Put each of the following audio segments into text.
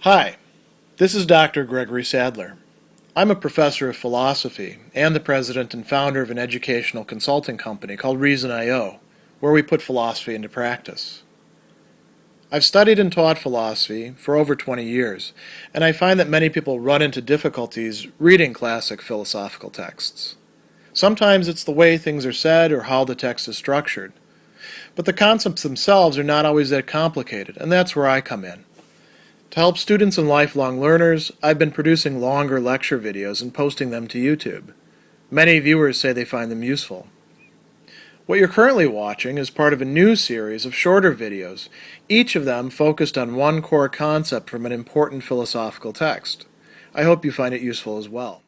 Hi, this is Dr. Gregory Sadler. I'm a professor of philosophy and the president and founder of an educational consulting company called Reason.io, where we put philosophy into practice. I've studied and taught philosophy for over 20 years, and I find that many people run into difficulties reading classic philosophical texts. Sometimes it's the way things are said or how the text is structured. But the concepts themselves are not always that complicated, and that's where I come in. To help students and lifelong learners, I've been producing longer lecture videos and posting them to YouTube. Many viewers say they find them useful. What you're currently watching is part of a new series of shorter videos, each of them focused on one core concept from an important philosophical text. I hope you find it useful as well.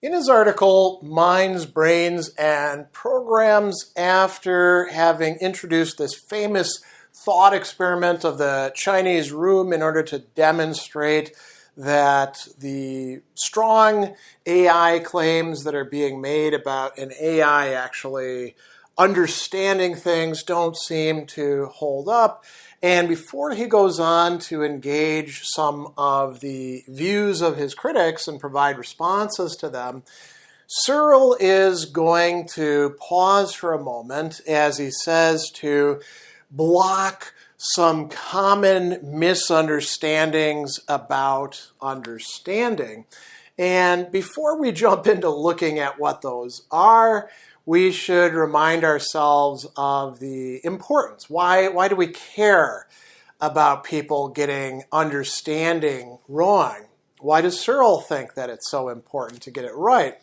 In his article, Minds, Brains, and Programs, after having introduced this famous thought experiment of the Chinese room in order to demonstrate that the strong AI claims that are being made about an AI actually understanding things don't seem to hold up. And before he goes on to engage some of the views of his critics and provide responses to them, Searle is going to pause for a moment as he says to block some common misunderstandings about understanding. And before we jump into looking at what those are, we should remind ourselves of the importance. Why do we care about people getting understanding wrong? Why does Searle think that it's so important to get it right?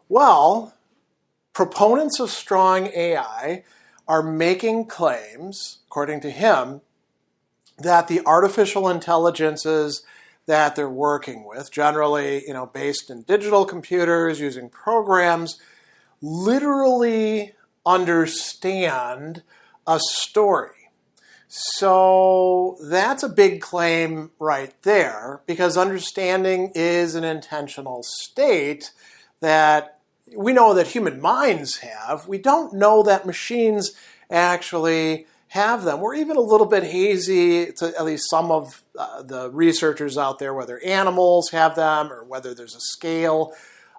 Well, proponents of strong AI are making claims, according to him, that the artificial intelligences that they're working with, generally, based in digital computers using programs, literally understand a story. So that's a big claim right there, because understanding is an intentional state that we know that human minds have. We don't know that machines actually have them. We're even a little bit hazy to at least some of the researchers out there, whether animals have them or whether there's a scale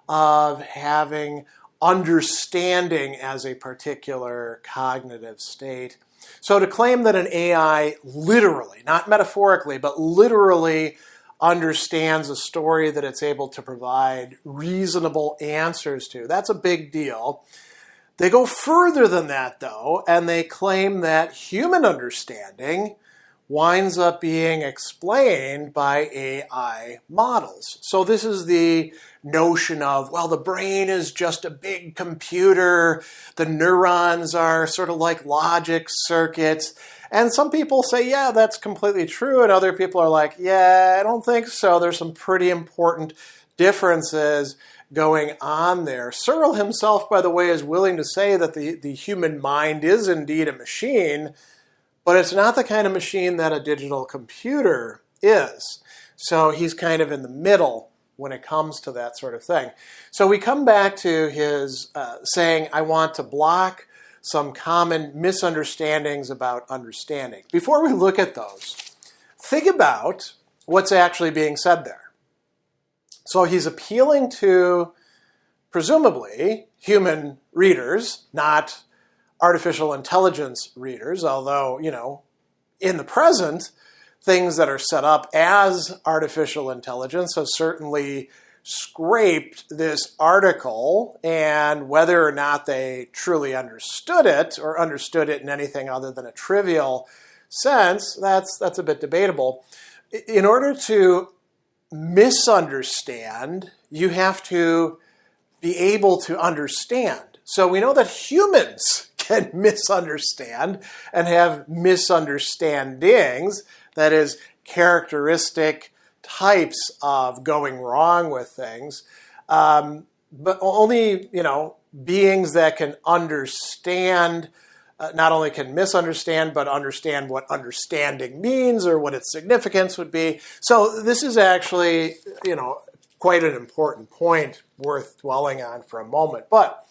of having understanding as a particular cognitive state. So to claim that an AI literally, not metaphorically, but literally understands a story that it's able to provide reasonable answers to, that's a big deal. They go further than that, though, and they claim that human understanding winds up being explained by AI models. So this is the notion of, well, the brain is just a big computer, the neurons are sort of like logic circuits. And some people say, yeah, that's completely true, and other people are like, yeah, I don't think so. There's some pretty important differences going on there. Searle himself, by the way, is willing to say that the human mind is indeed a machine, but it's not the kind of machine that a digital computer is. So he's kind of in the middle when it comes to that sort of thing. So we come back to his saying, I want to block some common misunderstandings about understanding. Before we look at those, think about what's actually being said there. So he's appealing to, presumably, human readers, not artificial intelligence readers, although, in the present, things that are set up as artificial intelligence have certainly scraped this article, and whether or not they truly understood it or understood it in anything other than a trivial sense, that's a bit debatable. In order to misunderstand, you have to be able to understand. So we know that humans can misunderstand and have misunderstandings, that is, characteristic types of going wrong with things, but only, beings that can understand, not only can misunderstand, but understand what understanding means or what its significance would be. So this is actually, quite an important point worth dwelling on for a moment. But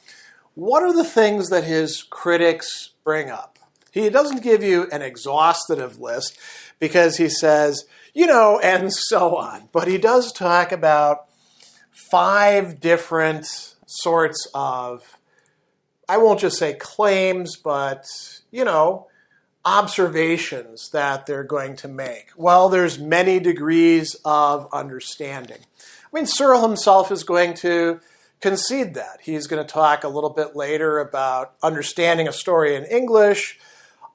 what are the things that his critics bring up? He doesn't give you an exhaustive list because he says, and so on. But he does talk about 5 different sorts of, I won't just say claims, but, observations that they're going to make. Well, there's many degrees of understanding. Searle himself is going to concede that. He's going to talk a little bit later about understanding a story in English,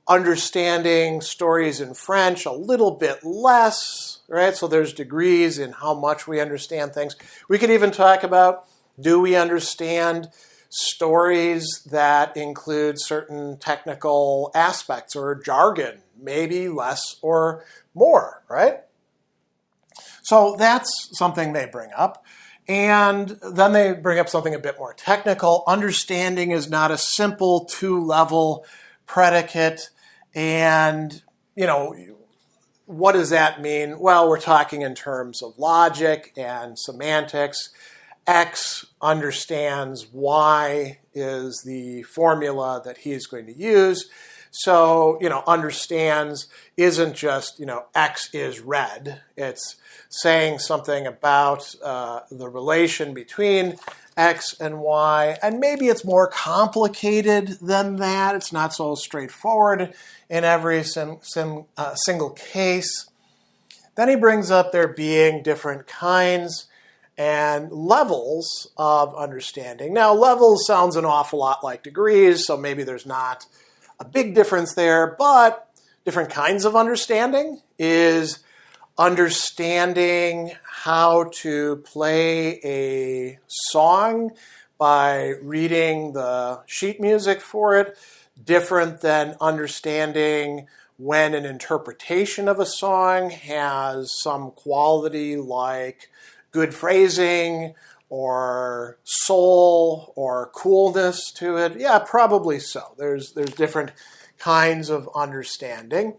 understanding stories in French a little bit less, right? So there's degrees in how much we understand things. We could even talk about, do we understand stories that include certain technical aspects or jargon, maybe less or more, right? So that's something they bring up. And then they bring up something a bit more technical. Understanding is not a simple 2-level predicate. And, what does that mean? Well, we're talking in terms of logic and semantics. X understands Y is the formula that he's going to use. So, understands isn't just, X is red. It's saying something about the relation between X and Y. And maybe it's more complicated than that. It's not so straightforward in every single case. Then he brings up there being different kinds and levels of understanding. Now, levels sounds an awful lot like degrees, so maybe there's not a big difference there, but different kinds of understanding is understanding how to play a song by reading the sheet music for it, different than understanding when an interpretation of a song has some quality like good phrasing or soul or coolness to it. Yeah, probably so. There's different kinds of understanding.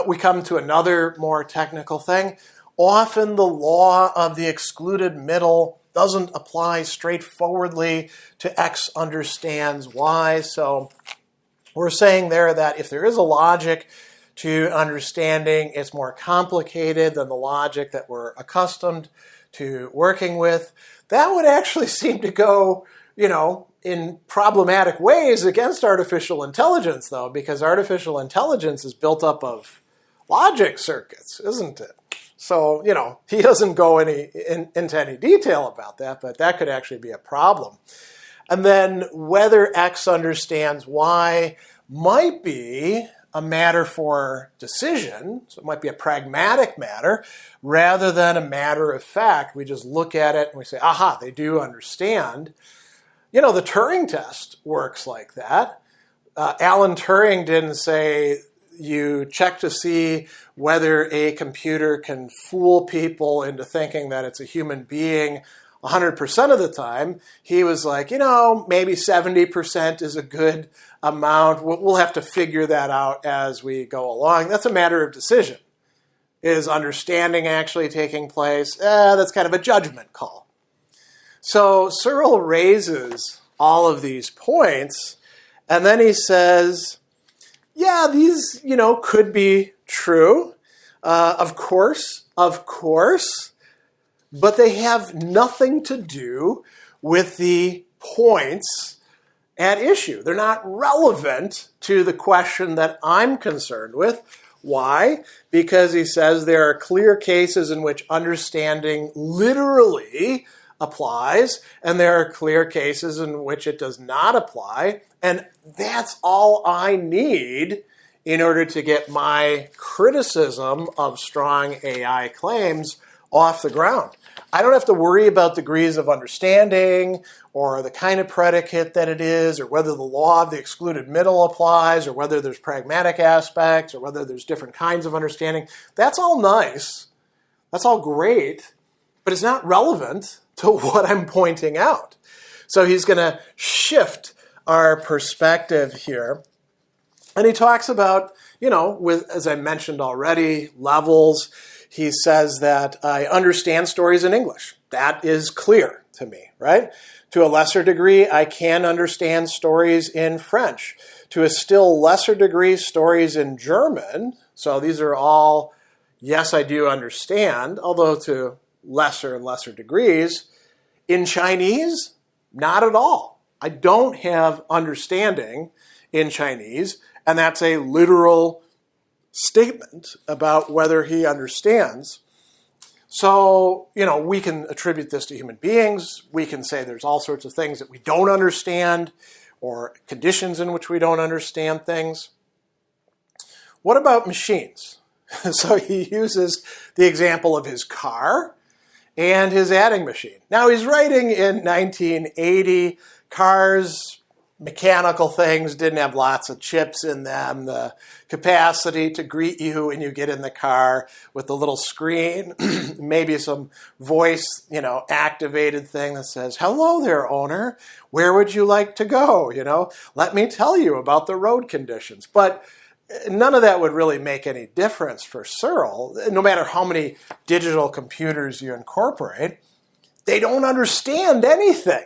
We come to another more technical thing. Often the law of the excluded middle doesn't apply straightforwardly to X understands Y. So we're saying there that if there is a logic to understanding, it's more complicated than the logic that we're accustomed to working with. That would actually seem to go, in problematic ways against artificial intelligence, though, because artificial intelligence is built up of logic circuits, isn't it? So, he doesn't go into any detail about that, but that could actually be a problem. And then whether X understands Y might be a matter for decision, so it might be a pragmatic matter, rather than a matter of fact. We just look at it and we say, aha, they do understand. The Turing test works like that. Alan Turing didn't say you check to see whether a computer can fool people into thinking that it's a human being 100% of the time. He was like, maybe 70% is a good amount. We'll have to figure that out as we go along. That's a matter of decision. Is understanding actually taking place? That's kind of a judgment call. So Searle raises all of these points, and then he says, yeah, these, could be true. Of course, but they have nothing to do with the points at issue. They're not relevant to the question that I'm concerned with. Why? Because he says there are clear cases in which understanding literally applies, and there are clear cases in which it does not apply, and that's all I need in order to get my criticism of strong AI claims off the ground. I don't have to worry about degrees of understanding or the kind of predicate that it is, or whether the law of the excluded middle applies, or whether there's pragmatic aspects, or whether there's different kinds of understanding. That's all nice. That's all great, but it's not relevant to what I'm pointing out. So he's going to shift our perspective here. And he talks about, with, as I mentioned already, levels. He says that I understand stories in English. That is clear to me, right? To a lesser degree, I can understand stories in French. To a still lesser degree, stories in German. So these are all, yes, I do understand, although to lesser and lesser degrees. In Chinese, not at all. I don't have understanding in Chinese, and that's a literal statement about whether he understands. So, we can attribute this to human beings. We can say there's all sorts of things that we don't understand or conditions in which we don't understand things. What about machines? So he uses the example of his car and his adding machine. Now he's writing in 1980. Cars, mechanical things, didn't have lots of chips in them. The capacity to greet you when you get in the car with the little screen, maybe some voice, activated thing that says, "Hello there, owner. Where would you like to go? Let me tell you about the road conditions." But none of that would really make any difference for Searle. No matter how many digital computers you incorporate, they don't understand anything.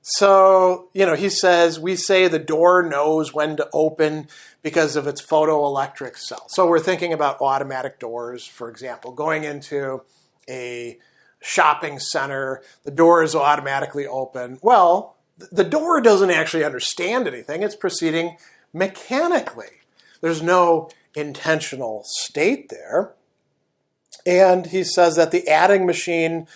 So, he says, we say the door knows when to open because of its photoelectric cell. So we're thinking about automatic doors, for example, going into a shopping center, the door is automatically open. Well, the door doesn't actually understand anything. It's proceeding mechanically. There's no intentional state there. And he says that the adding machine,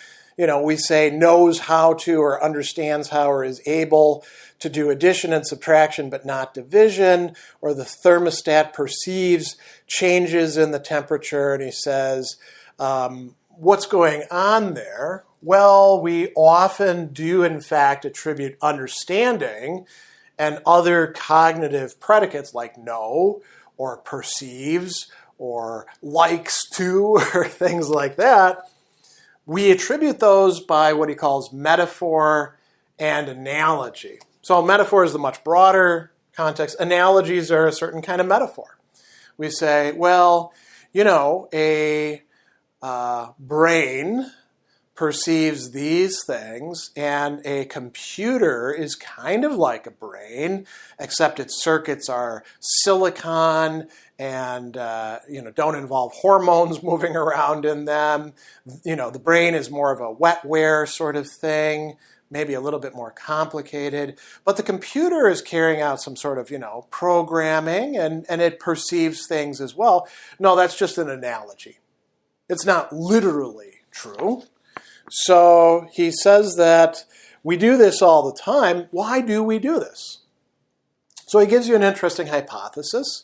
we say knows how to or understands how or is able to do addition and subtraction but not division, or the thermostat perceives changes in the temperature. And he says, what's going on there? Well, we often do in fact attribute understanding and other cognitive predicates like know or perceives or likes to or things like that. We attribute those by what he calls metaphor and analogy. So metaphor is the much broader context. Analogies are a certain kind of metaphor. We say, well, a brain perceives these things, and a computer is kind of like a brain, except its circuits are silicon and don't involve hormones moving around in them. The brain is more of a wetware sort of thing, maybe a little bit more complicated. But the computer is carrying out some sort of programming, and it perceives things as well. No, that's just an analogy. It's not literally true. So he says that we do this all the time. Why do we do this? So he gives you an interesting hypothesis.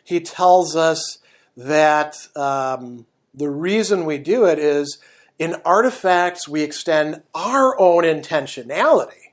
He tells us that the reason we do it is in artifacts we extend our own intentionality.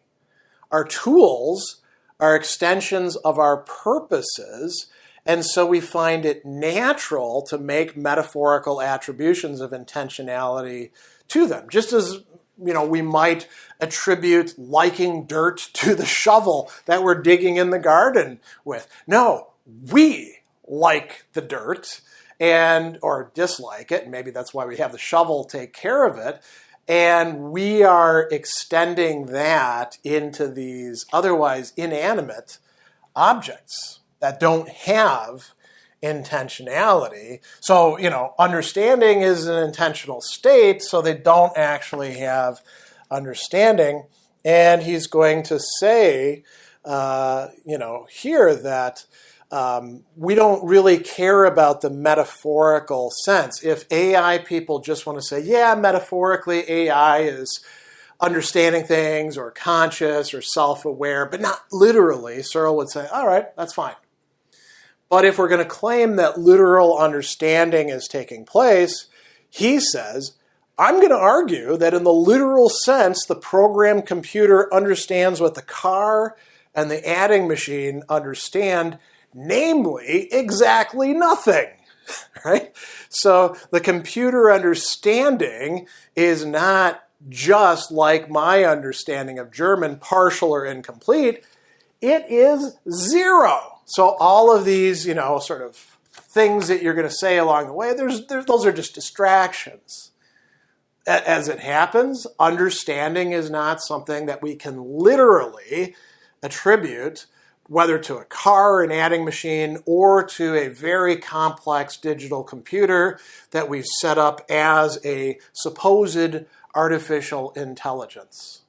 Our tools are extensions of our purposes, and so we find it natural to make metaphorical attributions of intentionality to them. Just as we might attribute liking dirt to the shovel that we're digging in the garden with. No, we like the dirt or dislike it. Maybe that's why we have the shovel take care of it. And we are extending that into these otherwise inanimate objects that don't have intentionality. So, understanding is an intentional state, so they don't actually have understanding. And he's going to say, here that we don't really care about the metaphorical sense. If AI people just want to say, yeah, metaphorically AI is understanding things or conscious or self-aware, but not literally, Searle would say, all right, that's fine. But if we're going to claim that literal understanding is taking place, he says, I'm going to argue that in the literal sense, the programmed computer understands what the car and the adding machine understand, namely exactly nothing, right? So the computer understanding is not just like my understanding of German, partial or incomplete. It is zero. So all of these, sort of things that you're going to say along the way, those are just distractions. As it happens, understanding is not something that we can literally attribute whether to a car, an adding machine, or to a very complex digital computer that we've set up as a supposed artificial intelligence.